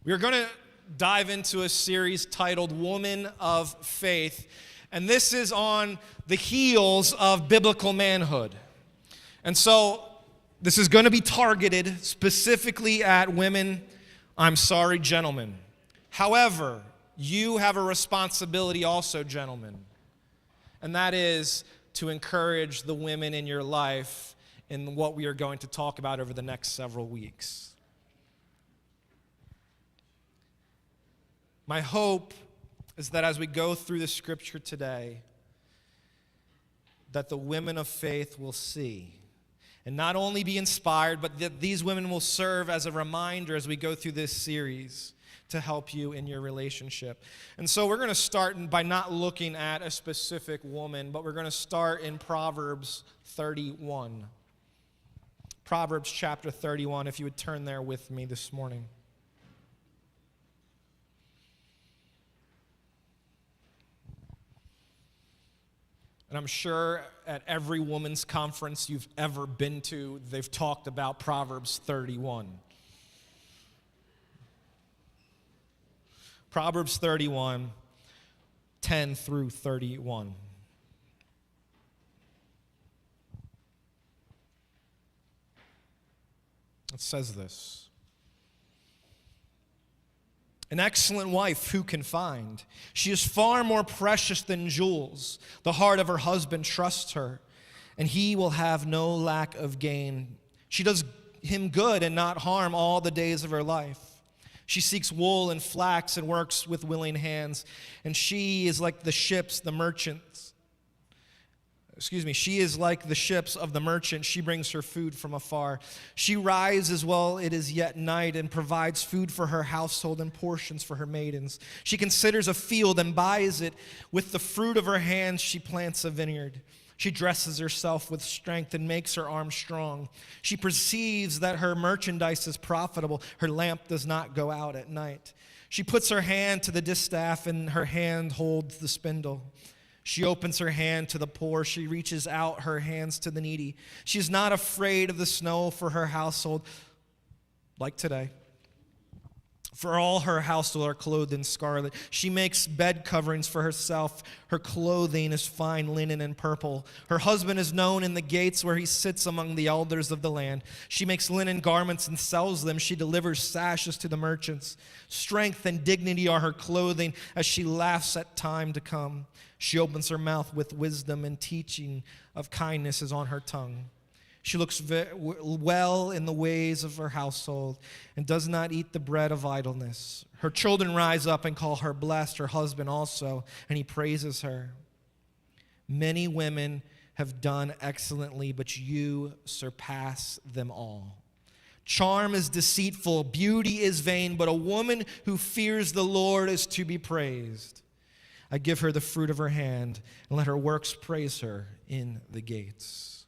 We're going to dive into a series titled Woman of Faith, and this is on the heels of biblical manhood. And so this is going to be targeted specifically at women. I'm sorry, gentlemen. However, you have a responsibility also, gentlemen, and that is to encourage the women in your life in what we are going to talk about over the next several weeks. My hope is that as we go through the scripture today, that the women of faith will see and not only be inspired, but that these women will serve as a reminder as we go through this series to help you in your relationship. And so we're going to start by not looking at a specific woman, but we're going to start in Proverbs 31. Proverbs chapter 31, if you would turn there with me this morning. And I'm sure at every women's conference you've ever been to, they've talked about Proverbs 31. Proverbs 31, 10 through 31. It says this. An excellent wife who can find? She is far more precious than jewels. The heart of her husband trusts her, and he will have no lack of gain. She does him good and not harm all the days of her life. She seeks wool and flax and works with willing hands, and she is like the ships of the merchant. She is like the ships of the merchant. She brings her food from afar. She rises while it is yet night and provides food for her household and portions for her maidens. She considers a field and buys it. With the fruit of her hands she plants a vineyard. She dresses herself with strength and makes her arms strong. She perceives that her merchandise is profitable. Her lamp does not go out at night. She puts her hand to the distaff and her hand holds the spindle. She opens her hand to the poor. She reaches out her hands to the needy. She is not afraid of the snow for her household, like today. For all her household are clothed in scarlet. She makes bed coverings for herself. Her clothing is fine linen and purple. Her husband is known in the gates where he sits among the elders of the land. She makes linen garments and sells them. She delivers sashes to the merchants. Strength and dignity are her clothing as she laughs at time to come. She opens her mouth with wisdom, and teaching of kindness is on her tongue. She looks well in the ways of her household and does not eat the bread of idleness. Her children rise up and call her blessed, her husband also, and he praises her. Many women have done excellently, but you surpass them all. Charm is deceitful, beauty is vain, but a woman who fears the Lord is to be praised. I give her the fruit of her hand, and let her works praise her in the gates.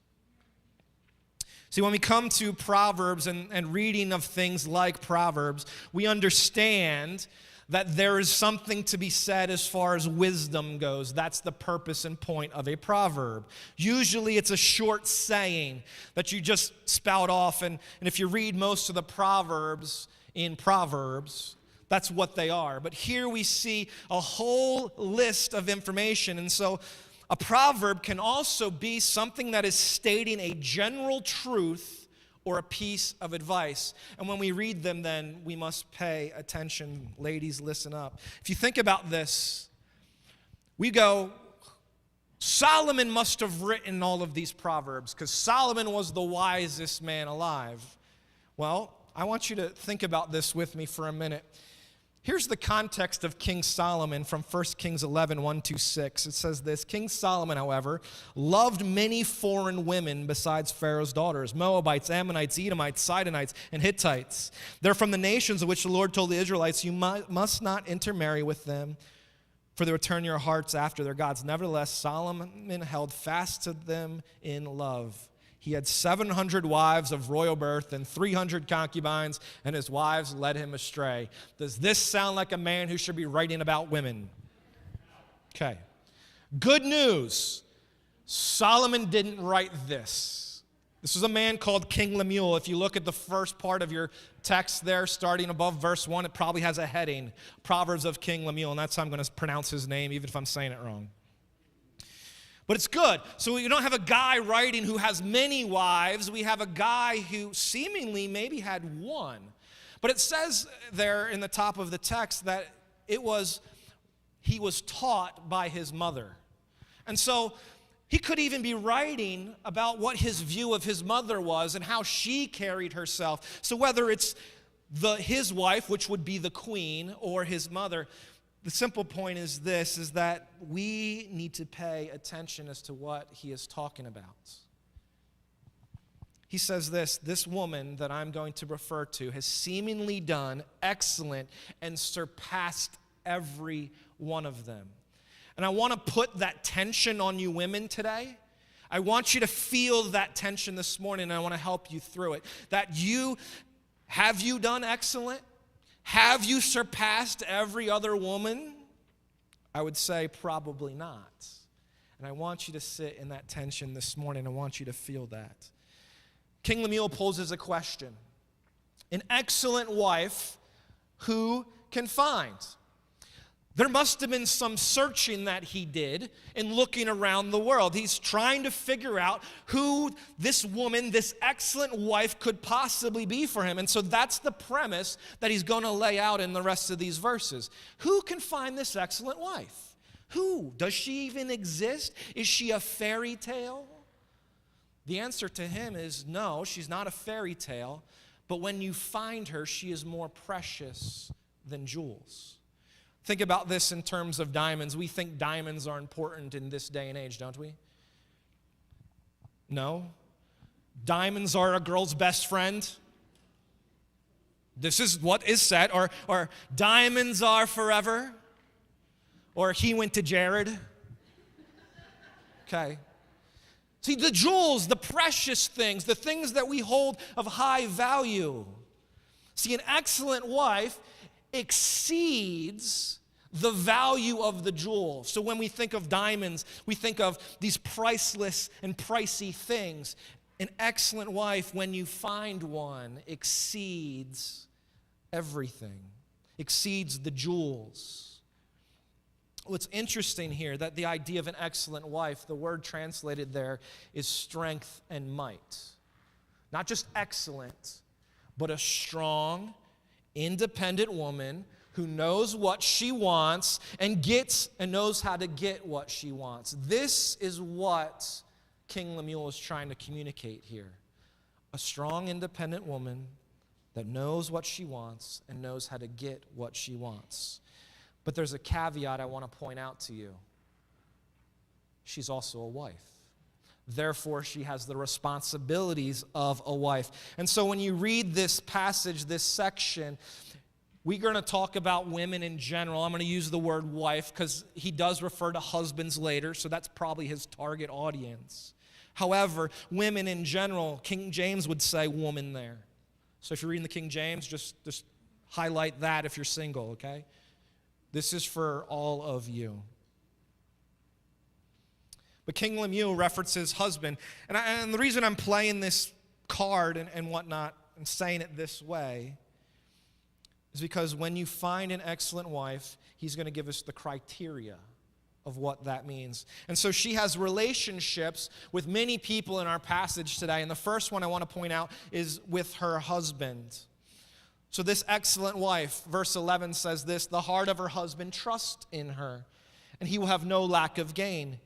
See, when we come to Proverbs and reading of things like Proverbs, we understand that there is something to be said as far as wisdom goes. That's the purpose and point of a proverb. Usually it's a short saying that you just spout off, and if you read most of the Proverbs in Proverbs, that's what they are. But here we see a whole list of information. And so a proverb can also be something that is stating a general truth or a piece of advice. And when we read them, then we must pay attention. Ladies, listen up. If you think about this, we go, Solomon must have written all of these proverbs because Solomon was the wisest man alive. Well, I want you to think about this with me for a minute. Here's the context of King Solomon from 1 Kings 11, 1-6. It says this: King Solomon, however, loved many foreign women besides Pharaoh's daughters, Moabites, Ammonites, Edomites, Sidonites, and Hittites. They're from the nations of which the Lord told the Israelites, you must not intermarry with them, for they will turn your hearts after their gods. Nevertheless, Solomon held fast to them in love. He had 700 wives of royal birth and 300 concubines, and his wives led him astray. Does this sound like a man who should be writing about women? Okay. Good news. Solomon didn't write this. This is a man called King Lemuel. If you look at the first part of your text there, starting above verse 1, it probably has a heading, Proverbs of King Lemuel, and that's how I'm going to pronounce his name, even if I'm saying it wrong. But it's good. So we don't have a guy writing who has many wives. We have a guy who seemingly maybe had one. But it says there in the top of the text that he was taught by his mother. And so he could even be writing about what his view of his mother was and how she carried herself. So whether it's his wife, which would be the queen, or his mother, the simple point is this, is that we need to pay attention as to what he is talking about. He says this woman that I'm going to refer to has seemingly done excellent and surpassed every one of them. And I want to put that tension on you women today. I want you to feel that tension this morning, and I want to help you through it. Have you done excellent? Have you surpassed every other woman? I would say probably not. And I want you to sit in that tension this morning. I want you to feel that. King Lemuel poses a question. An excellent wife, who can find? There must have been some searching that he did in looking around the world. He's trying to figure out who this woman, this excellent wife, could possibly be for him. And so that's the premise that he's going to lay out in the rest of these verses. Who can find this excellent wife? Who? Does she even exist? Is she a fairy tale? The answer to him is no, she's not a fairy tale. But when you find her, she is more precious than jewels. Think about this in terms of diamonds. We think diamonds are important in this day and age, don't we? No. Diamonds are a girl's best friend. This is what is said. Or diamonds are forever. Or he went to Jared. Okay. See, the jewels, the precious things, the things that we hold of high value. See, an excellent wife exceeds the value of the jewel. So when we think of diamonds, we think of these priceless and pricey things. An excellent wife, when you find one, exceeds everything, exceeds the jewels. What's interesting here, that the idea of an excellent wife, the word translated there is strength and might. Not just excellent, but a strong, independent woman who knows what she wants and knows how to get what she wants. This is what King Lemuel is trying to communicate here. A strong, independent woman that knows what she wants and knows how to get what she wants. But there's a caveat I want to point out to you. She's also a wife. Therefore, she has the responsibilities of a wife. And so when you read this passage, this section, we're going to talk about women in general. I'm going to use the word wife because he does refer to husbands later, so that's probably his target audience. However, women in general, King James would say woman there. So if you're reading the King James, just highlight that if you're single, okay? This is for all of you. But King Lemuel references husband. And the reason I'm playing this card and whatnot and saying it this way is because when you find an excellent wife, he's going to give us the criteria of what that means. And so she has relationships with many people in our passage today. And the first one I want to point out is with her husband. So this excellent wife, verse 11 says this, the heart of her husband trusts in her, and he will have no lack of gain.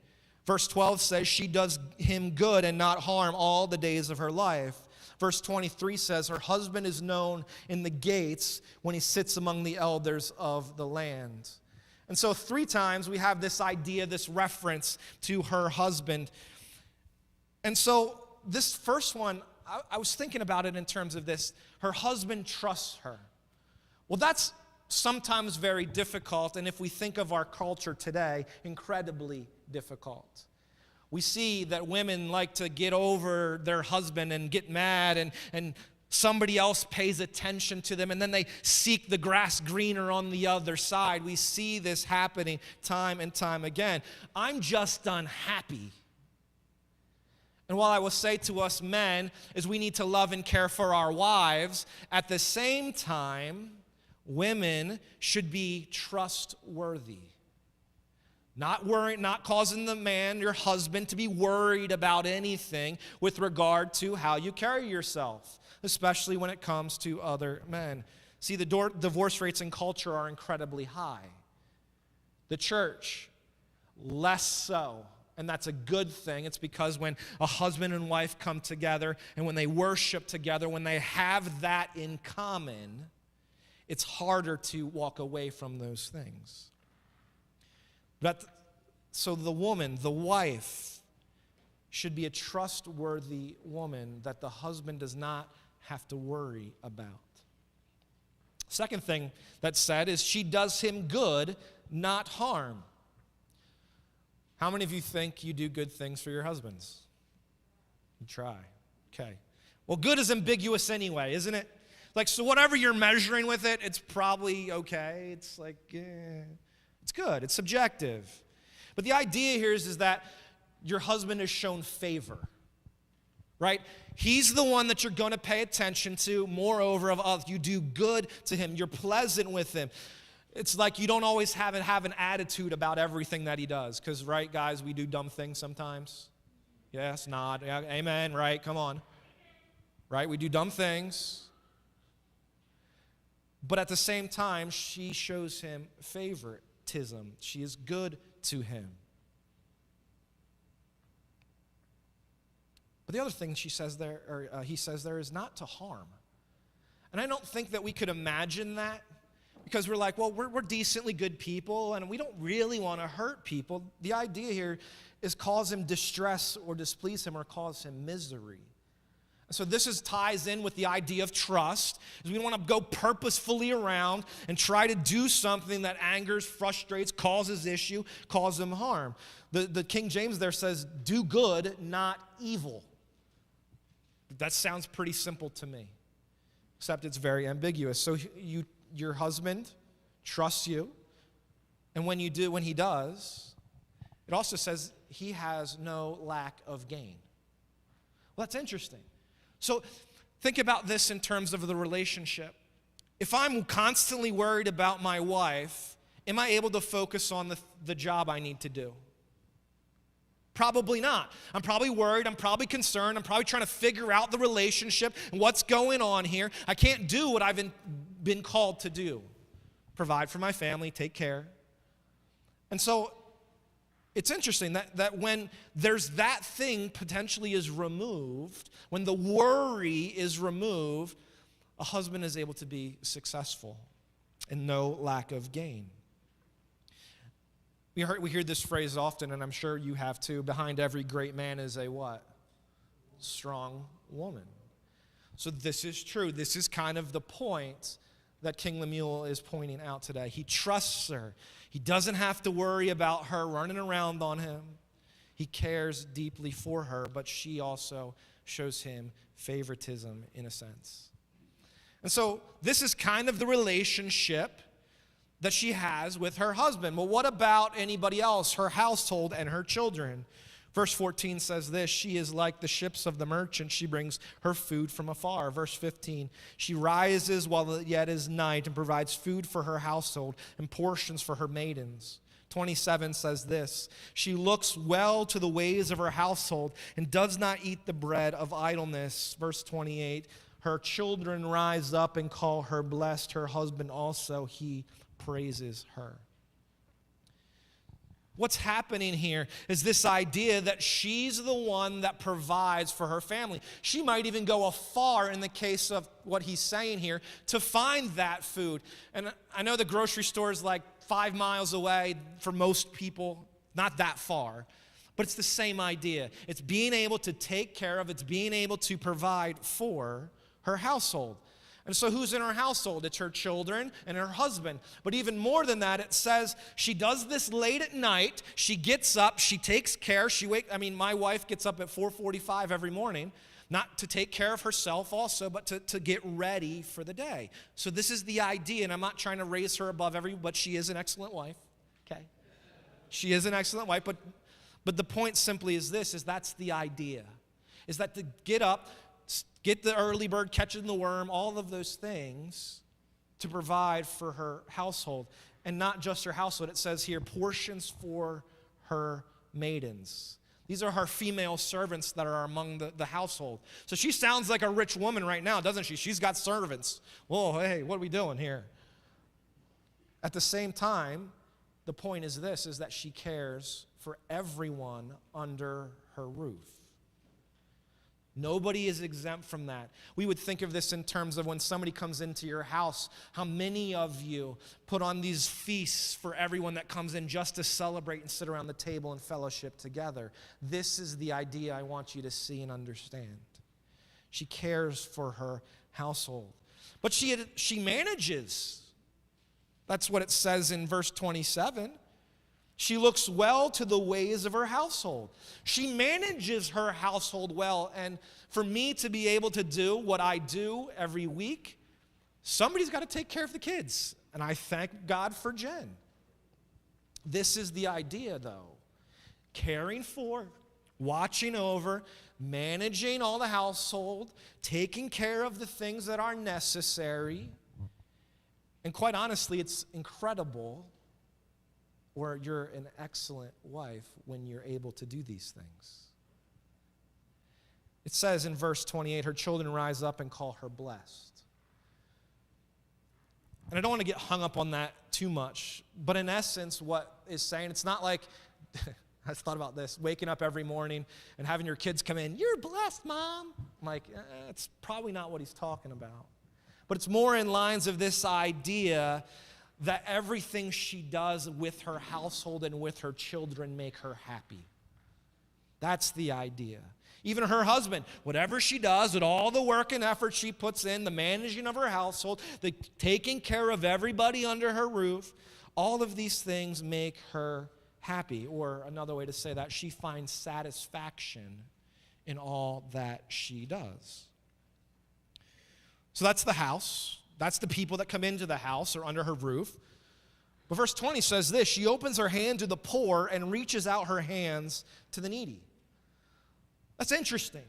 Verse 12 says she does him good and not harm all the days of her life. Verse 23 says her husband is known in the gates when he sits among the elders of the land. And so 3 times we have this idea, this reference to her husband. And so this first one, I was thinking about it in terms of this. Her husband trusts her. Well, that's sometimes very difficult, and if we think of our culture today, incredibly difficult. We see that women like to get over their husband and get mad, and somebody else pays attention to them, and then they seek the grass greener on the other side. We see this happening time and time again. I'm just unhappy. And while I will say to us men is we need to love and care for our wives, at the same time, women should be trustworthy. Not causing the man, your husband, to be worried about anything with regard to how you carry yourself, especially when it comes to other men. See, the divorce rates in culture are incredibly high. The church, less so. And that's a good thing. It's because when a husband and wife come together and when they worship together, when they have that in common, it's harder to walk away from those things. So the woman, the wife, should be a trustworthy woman that the husband does not have to worry about. Second thing that's said is she does him good, not harm. How many of you think you do good things for your husbands? You try. Okay. Well, good is ambiguous anyway, isn't it? Like, so whatever you're measuring with it, it's probably okay. It's like, it's good. It's subjective. But the idea here is that your husband is shown favor, right? He's the one that you're going to pay attention to. Moreover, you do good to him. You're pleasant with him. It's like you don't always have an attitude about everything that he does. Because, right, guys, we do dumb things sometimes. Yes, nod. Yeah, amen, right? Come on. Right? We do dumb things. But at the same time, she shows him favoritism. She is good to him. But the other thing he says there is not to harm. And I don't think that we could imagine that. Because we're like, well, we're decently good people, and we don't really want to hurt people. The idea here is cause him distress or displease him or cause him misery. And so this ties in with the idea of trust. Is we want to go purposefully around and try to do something that angers, frustrates, causes issue, causes him harm. The King James there says, do good, not evil. That sounds pretty simple to me, except it's very ambiguous. So your husband trusts you, and when he does, it also says he has no lack of gain. Well, that's interesting. So think about this in terms of the relationship. If I'm constantly worried about my wife, am I able to focus on the job I need to do? Probably not. I'm probably worried. I'm probably concerned. I'm probably trying to figure out the relationship and what's going on here. I can't do what I've been called to do. Provide for my family, take care. And so it's interesting that when there's that thing potentially is removed, when the worry is removed, a husband is able to be successful and no lack of gain. We hear this phrase often, and I'm sure you have too. Behind every great man is a what? Strong woman. So this is true. This is kind of the point that King Lemuel is pointing out today. He trusts her. He doesn't have to worry about her running around on him. He cares deeply for her, but she also shows him favoritism in a sense. And so this is kind of the relationship that she has with her husband. Well, what about anybody else, her household and her children? Verse 14 says this, she is like the ships of the merchant. She brings her food from afar. Verse 15, she rises while it yet is night and provides food for her household and portions for her maidens. 27 says this, she looks well to the ways of her household and does not eat the bread of idleness. Verse 28, her children rise up and call her blessed. Her husband also, he praises her. What's happening here is this idea that she's the one that provides for her family. She might even go afar in the case of what he's saying here to find that food. And I know the grocery store is like 5 miles away for most people, not that far. But it's the same idea. It's being able to take care of, it's being able to provide for her household. And so who's in her household? It's her children and her husband. But even more than that, it says she does this late at night. She gets up, she takes care. My wife gets up at 4:45 every morning, not to take care of herself also, but to get ready for the day. So this is the idea, and I'm not trying to raise her above but she is an excellent wife, okay? She is an excellent wife, but the point simply is this, is that's the idea. is that to get up, get the early bird catching the worm, all of those things to provide for her household. And not just her household. It says here, portions for her maidens. These are her female servants that are among the household. So she sounds like a rich woman right now, doesn't she? She's got servants. Whoa, hey, what are we doing here? At the same time, the point is this, is that she cares for everyone under her roof. Nobody is exempt from that. We would think of this in terms of when somebody comes into your house, how many of you put on these feasts for everyone that comes in just to celebrate and sit around the table and fellowship together. This is the idea I want you to see and understand. She cares for her household. But she manages. That's what it says in verse 27. She looks well to the ways of her household. She manages her household well. And for me to be able to do what I do every week, somebody's got to take care of the kids. And I thank God for Jen. This is the idea, though. Caring for, watching over, managing all the household, taking care of the things that are necessary. And quite honestly, it's incredible, or you're an excellent wife when you're able to do these things. It says in verse 28, her children rise up and call her blessed. And I don't want to get hung up on that too much, but in essence, what is saying, it's not like, I thought about this, waking up every morning and having your kids come in, you're blessed, Mom. I'm like, it's probably not what he's talking about. But it's more in lines of this idea that everything she does with her household and with her children make her happy. That's the idea. Even her husband, whatever she does, with all the work and effort she puts in, the managing of her household, the taking care of everybody under her roof, all of these things make her happy. Or another way to say that, she finds satisfaction in all that she does. So that's the house. That's the people that come into the house or under her roof. But verse 20 says this, she opens her hand to the poor and reaches out her hands to the needy. That's interesting,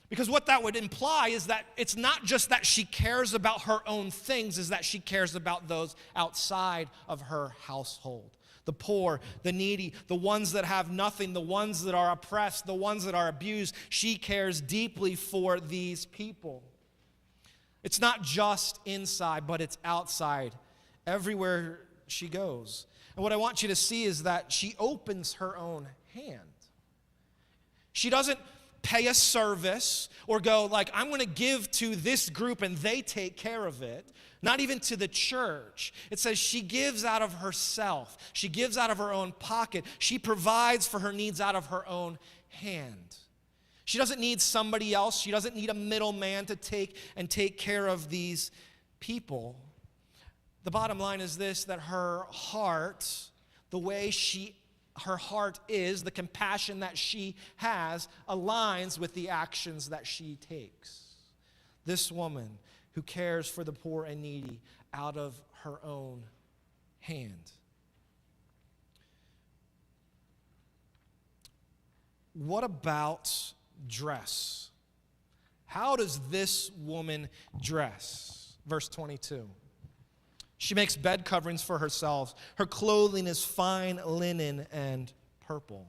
because what that would imply is that it's not just that she cares about her own things, is that she cares about those outside of her household. The poor, the needy, the ones that have nothing, the ones that are oppressed, the ones that are abused. She cares deeply for these people. It's not just inside, but it's outside, everywhere she goes. And what I want you to see is that she opens her own hand. She doesn't pay a service or go like, I'm going to give to this group and they take care of it. Not even to the church. It says she gives out of herself. She gives out of her own pocket. She provides for her needs out of her own hand. She doesn't need somebody else. She doesn't need a middleman to take care of these people. The bottom line is this, that her heart, the way her heart is, the compassion that she has, aligns with the actions that she takes. This woman who cares for the poor and needy out of her own hand. What about dress? How does this woman dress? Verse 22. She makes bed coverings for herself. Her clothing is fine linen and purple.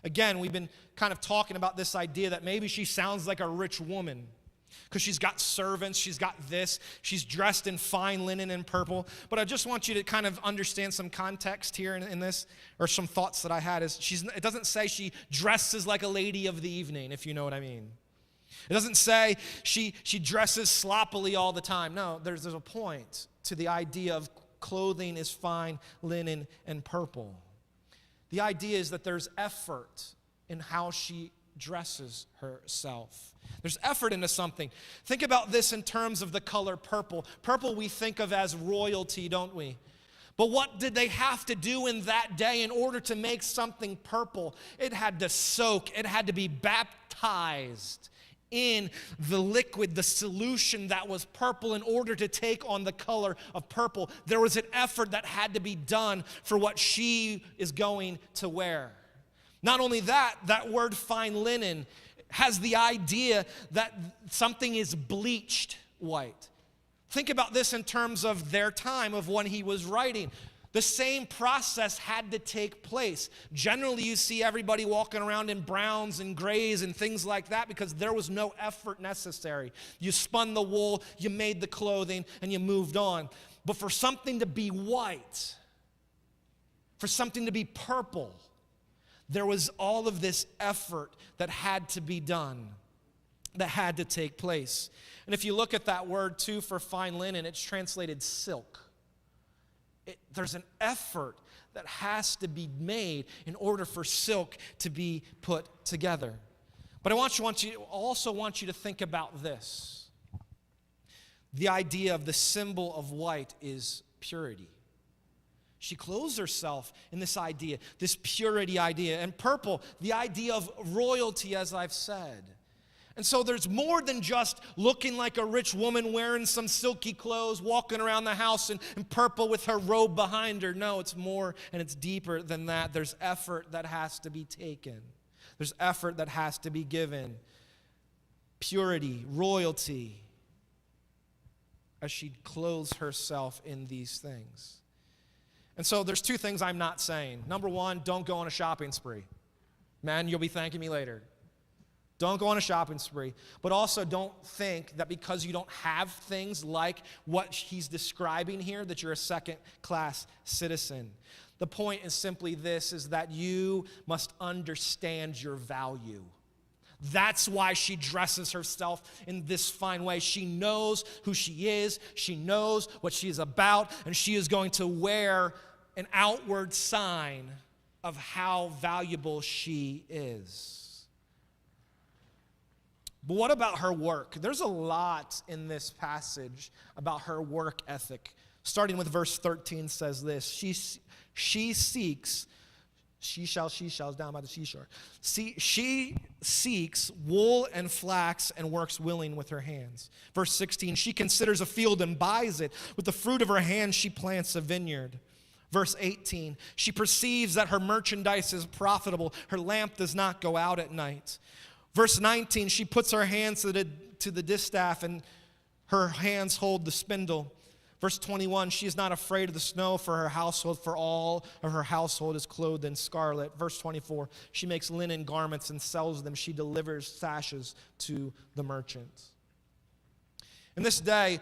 Again, we've been kind of talking about this idea that maybe she sounds like a rich woman because she's got servants, she's got this, she's dressed in fine linen and purple. But I just want you to kind of understand some context here in this, or some thoughts that I had. It doesn't say she dresses like a lady of the evening, if you know what I mean. It doesn't say she dresses sloppily all the time. No, there's a point to the idea of clothing is fine linen and purple. The idea is that there's effort in how she dresses herself. There's effort into something. Think about this in terms of the color purple. Purple we think of as royalty, don't we? But what did they have to do in that day in order to make something purple? It had to soak. It had to be baptized in the liquid, the solution that was purple, in order to take on the color of purple. There was an effort that had to be done for what she is going to wear. Not only that, that word fine linen has the idea that something is bleached white. Think about this in terms of their time of when he was writing. The same process had to take place. Generally, you see everybody walking around in browns and grays and things like that because there was no effort necessary. You spun the wool, you made the clothing, and you moved on. But for something to be white, for something to be purple, there was all of this effort that had to be done, that had to take place. And if you look at that word, too, for fine linen, it's translated silk. There's an effort that has to be made in order for silk to be put together. But I also want you to think about this. The idea of the symbol of white is purity. She clothes herself in this idea, this purity idea. And purple, the idea of royalty, as I've said. And so there's more than just looking like a rich woman wearing some silky clothes, walking around the house in purple with her robe behind her. No, it's more and it's deeper than that. There's effort that has to be taken. There's effort that has to be given. Purity, royalty, as she clothes herself in these things. And so there's two things I'm not saying. Number one, don't go on a shopping spree. Man, you'll be thanking me later. Don't go on a shopping spree. But also don't think that because you don't have things like what he's describing here, that you're a second-class citizen. The point is simply this, is that you must understand your value. That's why she dresses herself in this fine way. She knows who she is. She knows what she is about. And she is going to wear an outward sign of how valuable she is. But what about her work? There's a lot in this passage about her work ethic. Starting with verse 13 says this, she seeks down by the seashore. She seeks wool and flax and works willing with her hands. Verse 16, she considers a field and buys it. With the fruit of her hands she plants a vineyard. Verse 18, she perceives that her merchandise is profitable. Her lamp does not go out at night. Verse 19, she puts her hands to the distaff and her hands hold the spindle. Verse 21, she is not afraid of the snow for her household, for all of her household is clothed in scarlet. Verse 24, she makes linen garments and sells them. She delivers sashes to the merchants. In this day,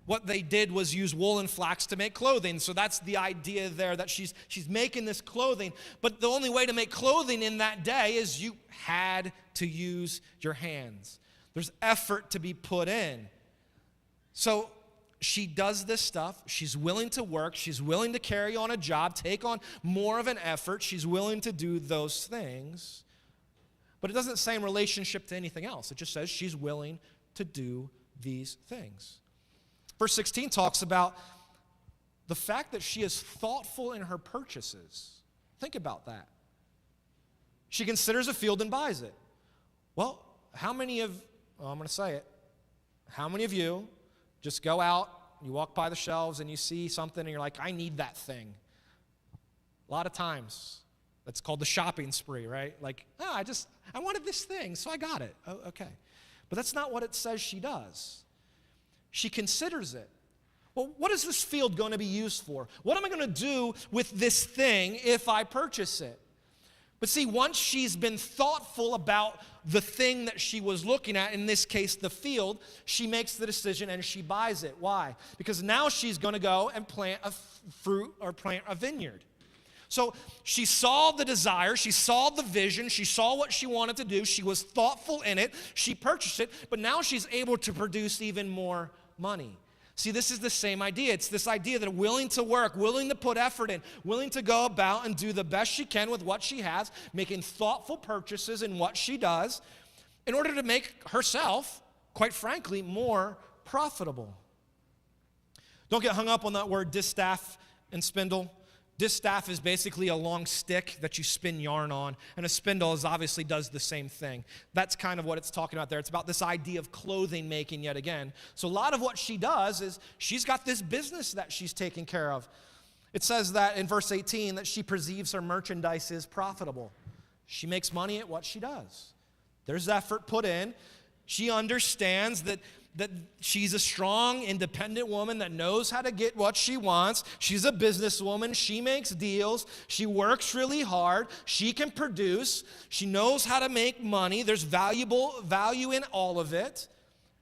what they did was use wool and flax to make clothing. So that's the idea there, that she's making this clothing. But the only way to make clothing in that day is you had to use your hands. There's effort to be put in. So she does this stuff. She's willing to work. She's willing to carry on a job, take on more of an effort. She's willing to do those things. But it doesn't say in relationship to anything else. It just says she's willing to do these things. Verse 16 talks about the fact that she is thoughtful in her purchases. Think about that. She considers a field and buys it. Well, I'm going to say it. How many of you just go out, you walk by the shelves, and you see something, and you're like, I need that thing? A lot of times, that's called the shopping spree, right? Like, I wanted this thing, so I got it. Oh, okay. But that's not what it says she does. She considers it. Well, what is this field going to be used for? What am I going to do with this thing if I purchase it? But see, once she's been thoughtful about the thing that she was looking at, in this case, the field, she makes the decision and she buys it. Why? Because now she's going to go and plant a fruit or plant a vineyard. So she saw the desire, she saw the vision, she saw what she wanted to do, she was thoughtful in it, she purchased it, but now she's able to produce even more money. See, this is the same idea. It's this idea that willing to work, willing to put effort in, willing to go about and do the best she can with what she has, making thoughtful purchases in what she does in order to make herself, quite frankly, more profitable. Don't get hung up on that word distaff and spindle. Distaff is basically a long stick that you spin yarn on, and a spindle obviously does the same thing. That's kind of what it's talking about there. It's about this idea of clothing making yet again. So a lot of what she does is she's got this business that she's taking care of. It says that in verse 18 that she perceives her merchandise is profitable. She makes money at what she does. There's effort put in. She understands that she's a strong, independent woman that knows how to get what she wants. She's a businesswoman. She makes deals. She works really hard. She can produce. She knows how to make money. There's value in all of it.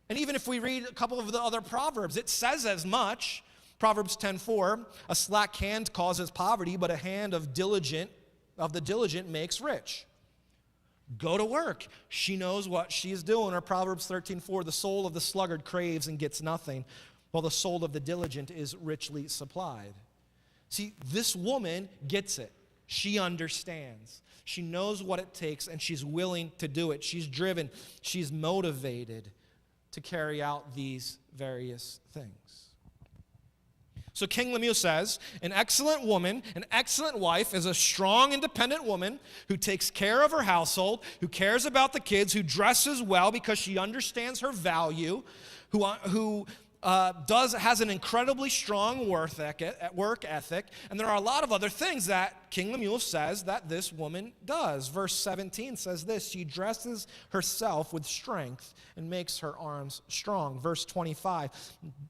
And even if we read a couple of the other Proverbs, it says as much. Proverbs 10:4, a slack hand causes poverty, but a hand of the diligent makes rich. Go to work. She knows what she's doing. Or Proverbs 13:4, the soul of the sluggard craves and gets nothing, while the soul of the diligent is richly supplied. See, this woman gets it. She understands. She knows what it takes, and she's willing to do it. She's driven. She's motivated to carry out these various things. So King Lemuel says, an excellent woman, an excellent wife is a strong, independent woman who takes care of her household, who cares about the kids, who dresses well because she understands her value, who has an incredibly strong work ethic. And there are a lot of other things that King Lemuel says that this woman does. Verse 17 says this, she dresses herself with strength and makes her arms strong. Verse 25,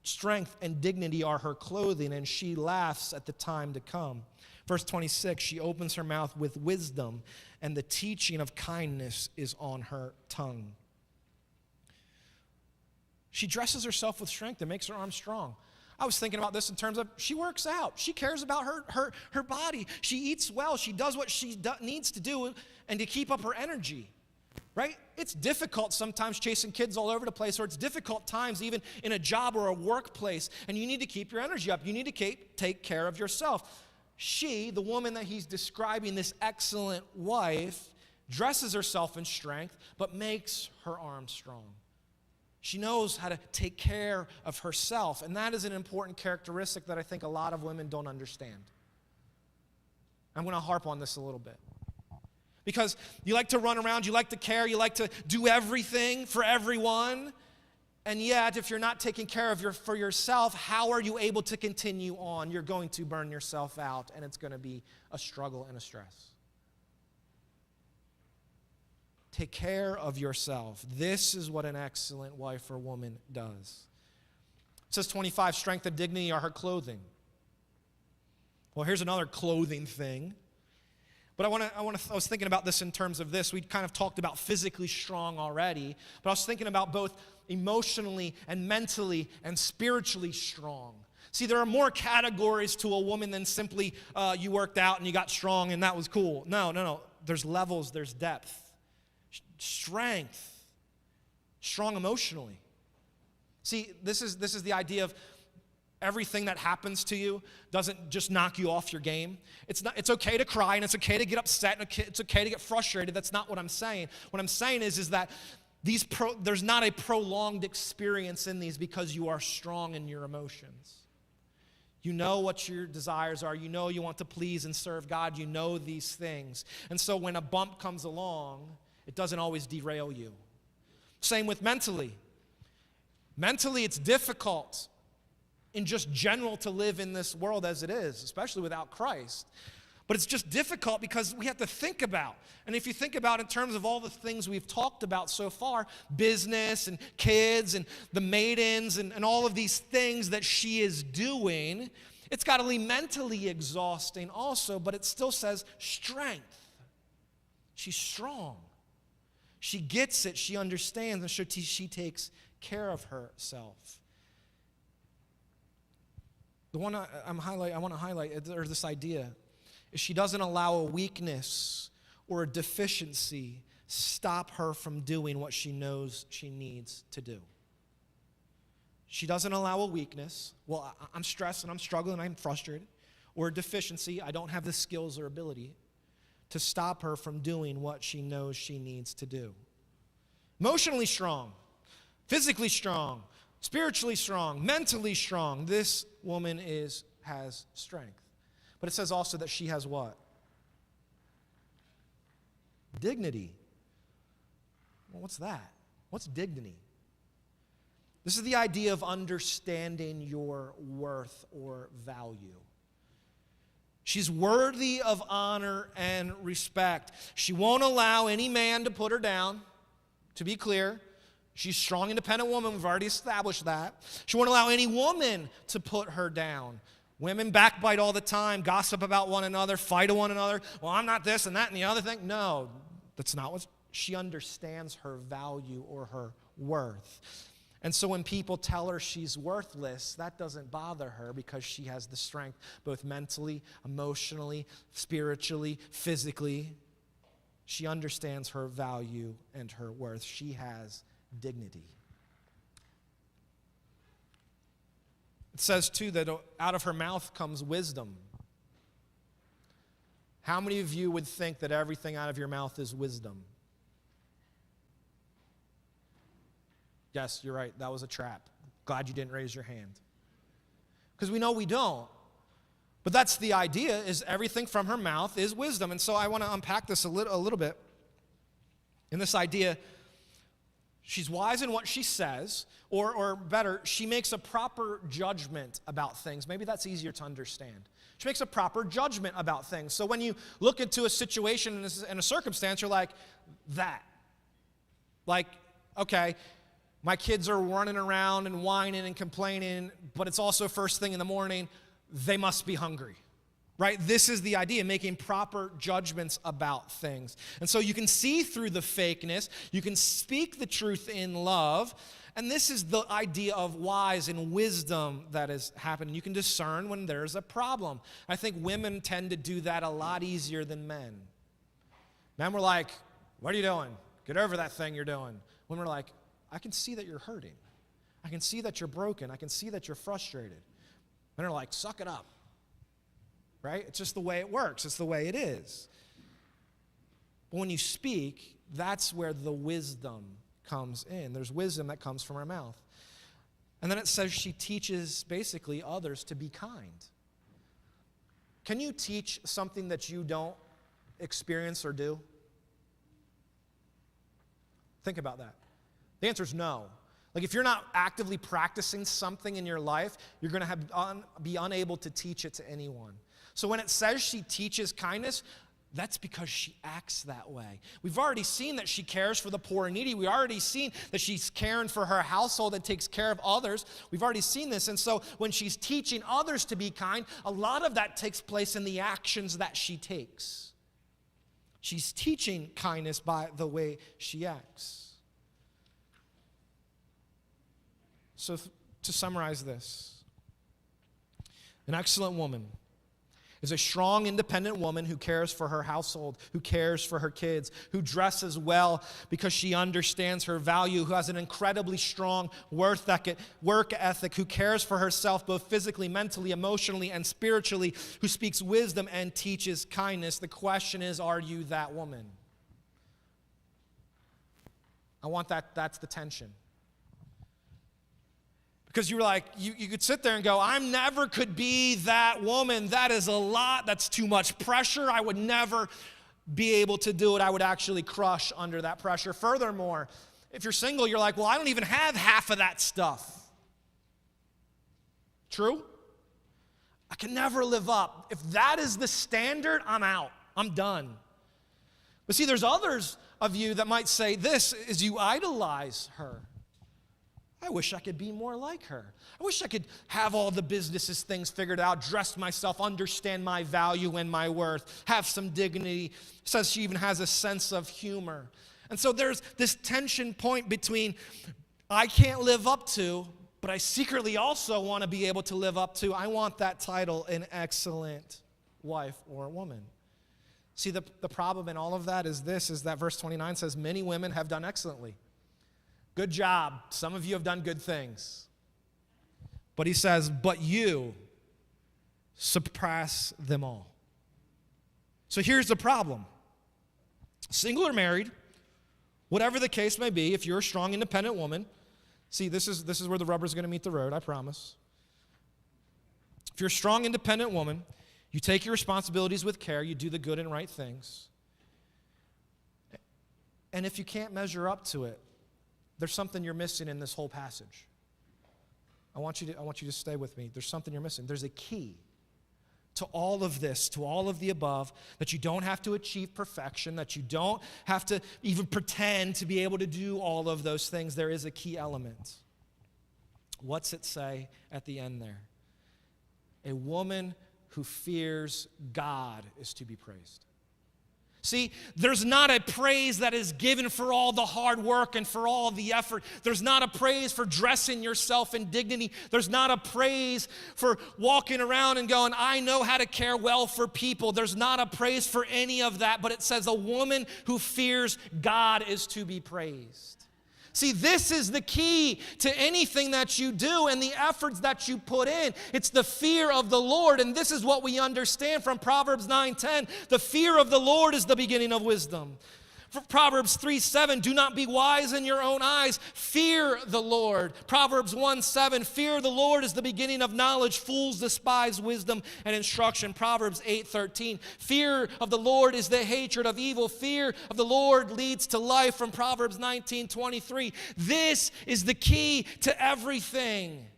strength and dignity are her clothing, and she laughs at the time to come. Verse 26, she opens her mouth with wisdom, and the teaching of kindness is on her tongue. She dresses herself with strength and makes her arms strong. I was thinking about this in terms of she works out. She cares about her body. She eats well. She does what she needs to do and to keep up her energy, right? It's difficult sometimes chasing kids all over the place, or it's difficult times even in a job or a workplace, and you need to keep your energy up. You need to take care of yourself. She, the woman that he's describing, this excellent wife, dresses herself in strength, but makes her arms strong. She knows how to take care of herself, and that is an important characteristic that I think a lot of women don't understand. I'm going to harp on this a little bit. Because you like to run around, you like to care, you like to do everything for everyone, and yet if you're not taking care of for yourself, how are you able to continue on? You're going to burn yourself out, and it's going to be a struggle and a stress. Take care of yourself. This is what an excellent wife or woman does. It says 25, strength and dignity are her clothing. Well, here's another clothing thing. But I was thinking about this in terms of this. We kind of talked about physically strong already, but I was thinking about both emotionally and mentally and spiritually strong. See, there are more categories to a woman than simply you worked out and you got strong and that was cool. No. There's levels, there's depth. Strength, strong emotionally. See, this is the idea of everything that happens to you doesn't just knock you off your game. It's okay to cry, and it's okay to get upset, and it's okay to get frustrated. That's not what I'm saying. What I'm saying is that there's not a prolonged experience in these because you are strong in your emotions. You know what your desires are. You know you want to please and serve God. You know these things. And so when a bump comes along, it doesn't always derail you. Same with mentally. Mentally, it's difficult in just general to live in this world as it is, especially without Christ. But it's just difficult because we have to think about. And if you think about in terms of all the things we've talked about so far, business and kids and the maidens and all of these things that she is doing, it's got to be mentally exhausting also, but it still says strength. She's strong. She gets it, she understands, and she takes care of herself. The one I want to highlight is this idea, is she doesn't allow a weakness or a deficiency stop her from doing what she knows she needs to do. She doesn't allow a weakness, well, I'm stressed and I'm struggling, I'm frustrated, or a deficiency, I don't have the skills or ability, to stop her from doing what she knows she needs to do. Emotionally strong, physically strong, spiritually strong, mentally strong. This woman has strength. But it says also that she has what? Dignity. Well, what's that? What's dignity? This is the idea of understanding your worth or value. She's worthy of honor and respect. She won't allow any man to put her down. To be clear, she's a strong, independent woman. We've already established that. She won't allow any woman to put her down. Women backbite all the time, gossip about one another, fight one another. Well, I'm not this and that and the other thing. No, that's not what she understands her value or her worth. And so when people tell her she's worthless, that doesn't bother her because she has the strength both mentally, emotionally, spiritually, physically. She understands her value and her worth. She has dignity. It says, too, that out of her mouth comes wisdom. How many of you would think that everything out of your mouth is wisdom? Yes, you're right. That was a trap. Glad you didn't raise your hand. Because we know we don't. But that's the idea, is everything from her mouth is wisdom. And so I want to unpack this a little bit. In this idea, she's wise in what she says, or better, she makes a proper judgment about things. Maybe that's easier to understand. She makes a proper judgment about things. So when you look into a situation and a circumstance, you're like, that. Like, okay, my kids are running around and whining and complaining, but it's also first thing in the morning, they must be hungry. Right? This is the idea, making proper judgments about things. And so you can see through the fakeness, you can speak the truth in love, and this is the idea of wise and wisdom that is happening. You can discern when there's a problem. I think women tend to do that a lot easier than men. Men were like, what are you doing? Get over that thing you're doing. Women are like, I can see that you're hurting. I can see that you're broken. I can see that you're frustrated. Men are like, suck it up. Right? It's just the way it works. It's the way it is. But when you speak, that's where the wisdom comes in. There's wisdom that comes from her mouth. And then it says she teaches basically others to be kind. Can you teach something that you don't experience or do? Think about that. The answer is no. Like if you're not actively practicing something in your life, you're going to be unable to teach it to anyone. So when it says she teaches kindness, that's because she acts that way. We've already seen that she cares for the poor and needy. We've already seen that she's caring for her household and takes care of others. We've already seen this. And so when she's teaching others to be kind, a lot of that takes place in the actions that she takes. She's teaching kindness by the way she acts. So to summarize this, an excellent woman is a strong, independent woman who cares for her household, who cares for her kids, who dresses well because she understands her value, who has an incredibly strong work ethic, who cares for herself both physically, mentally, emotionally, and spiritually, who speaks wisdom and teaches kindness. The question is, are you that woman? I want that's the tension. Because you were like, you could sit there and go, I never could be that woman. That is a lot. That's too much pressure. I would never be able to do it. I would actually crush under that pressure. Furthermore, if you're single, you're like, well, I don't even have half of that stuff. True? I can never live up. If that is the standard, I'm out. I'm done. But see, there's others of you that might say this is you idolize her. I wish I could be more like her. I wish I could have all the businesses things figured out, dress myself, understand my value and my worth, have some dignity. Says she even has a sense of humor. And so there's this tension point between I can't live up to, but I secretly also want to be able to live up to. I want that title, an excellent wife or woman. See, the problem in all of that is that verse 29 says, many women have done excellently. Good job. Some of you have done good things. But he says, but you surpass them all. So here's the problem. Single or married, whatever the case may be, if you're a strong, independent woman, see, this is where the rubber's going to meet the road, I promise. If you're a strong, independent woman, you take your responsibilities with care, you do the good and right things. And if you can't measure up to it, there's something you're missing in this whole passage. I want you to stay with me. There's something you're missing. There's a key to all of this, to all of the above, that you don't have to achieve perfection, that you don't have to even pretend to be able to do all of those things, there is a key element. What's it say at the end there? A woman who fears God is to be praised. See, there's not a praise that is given for all the hard work and for all the effort. There's not a praise for dressing yourself in dignity. There's not a praise for walking around and going, I know how to care well for people. There's not a praise for any of that, but it says a woman who fears God is to be praised. See, this is the key to anything that you do and the efforts that you put in. It's the fear of the Lord, and this is what we understand from Proverbs 9:10. The fear of the Lord is the beginning of wisdom. For Proverbs 3:7, do not be wise in your own eyes. Fear the Lord. Proverbs 1:7, fear the Lord is the beginning of knowledge. Fools despise wisdom and instruction. Proverbs 8:13, fear of the Lord is the hatred of evil. Fear of the Lord leads to life. From Proverbs 19:23, this is the key to everything.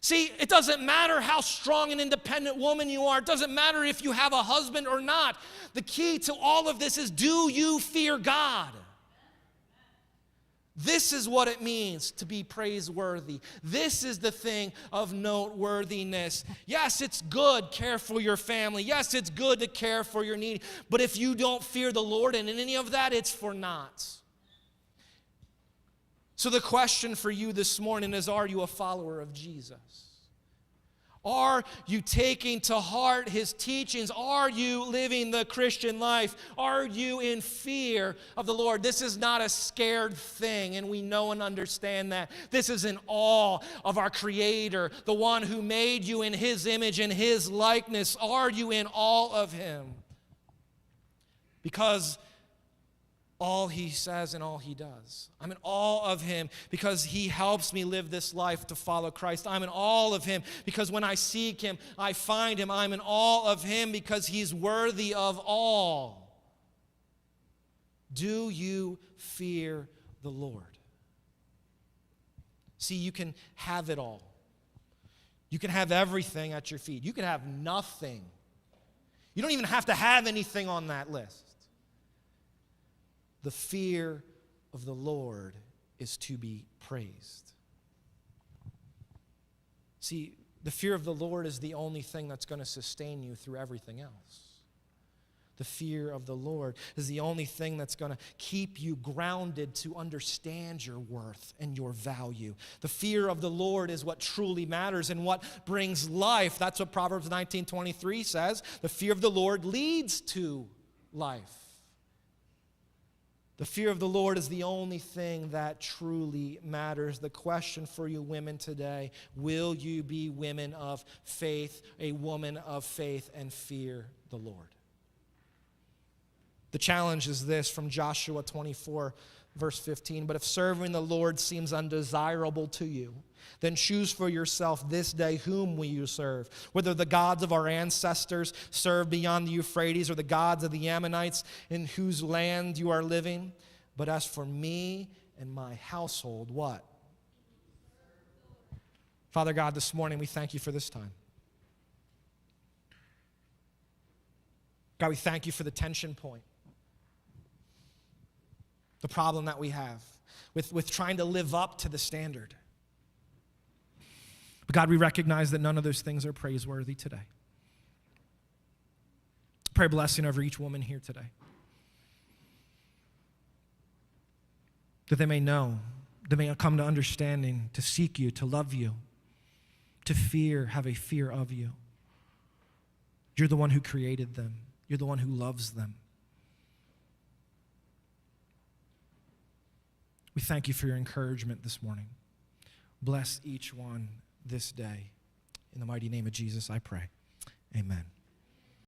See, it doesn't matter how strong and independent woman you are. It doesn't matter if you have a husband or not. The key to all of this is, do you fear God? This is what it means to be praiseworthy. This is the thing of noteworthiness. Yes, it's good, care for your family. Yes, it's good to care for your need. But if you don't fear the Lord in any of that, it's for naught. So the question for you this morning is, are you a follower of Jesus? Are you taking to heart his teachings? Are you living the Christian life? Are you in fear of the Lord? This is not a scared thing, and we know and understand that. This is in awe of our Creator, the one who made you in his image and his likeness. Are you in awe of him? Because all he says and all he does. I'm in awe of him because he helps me live this life to follow Christ. I'm in awe of him because when I seek him, I find him. I'm in awe of him because he's worthy of all. Do you fear the Lord? See, you can have it all. You can have everything at your feet. You can have nothing. You don't even have to have anything on that list. The fear of the Lord is to be praised. See, the fear of the Lord is the only thing that's going to sustain you through everything else. The fear of the Lord is the only thing that's going to keep you grounded to understand your worth and your value. The fear of the Lord is what truly matters and what brings life. That's what Proverbs 19:23 says. The fear of the Lord leads to life. The fear of the Lord is the only thing that truly matters. The question for you women today, will you be women of faith, a woman of faith, and fear the Lord? The challenge is this from Joshua 24, verse 15. But if serving the Lord seems undesirable to you, then choose for yourself this day whom will you serve, whether the gods of our ancestors served beyond the Euphrates or the gods of the Ammonites in whose land you are living. But as for me and my household, what? Father God, this morning we thank you for this time. God, we thank you for the tension point, the problem that we have with trying to live up to the standard. But God, we recognize that none of those things are praiseworthy today. Pray blessing over each woman here today. That they may know, they may come to understanding, to seek you, to love you, to fear, have a fear of you. You're the one who created them. You're the one who loves them. We thank you for your encouragement this morning. Bless each one this day. In the mighty name of Jesus, I pray. Amen.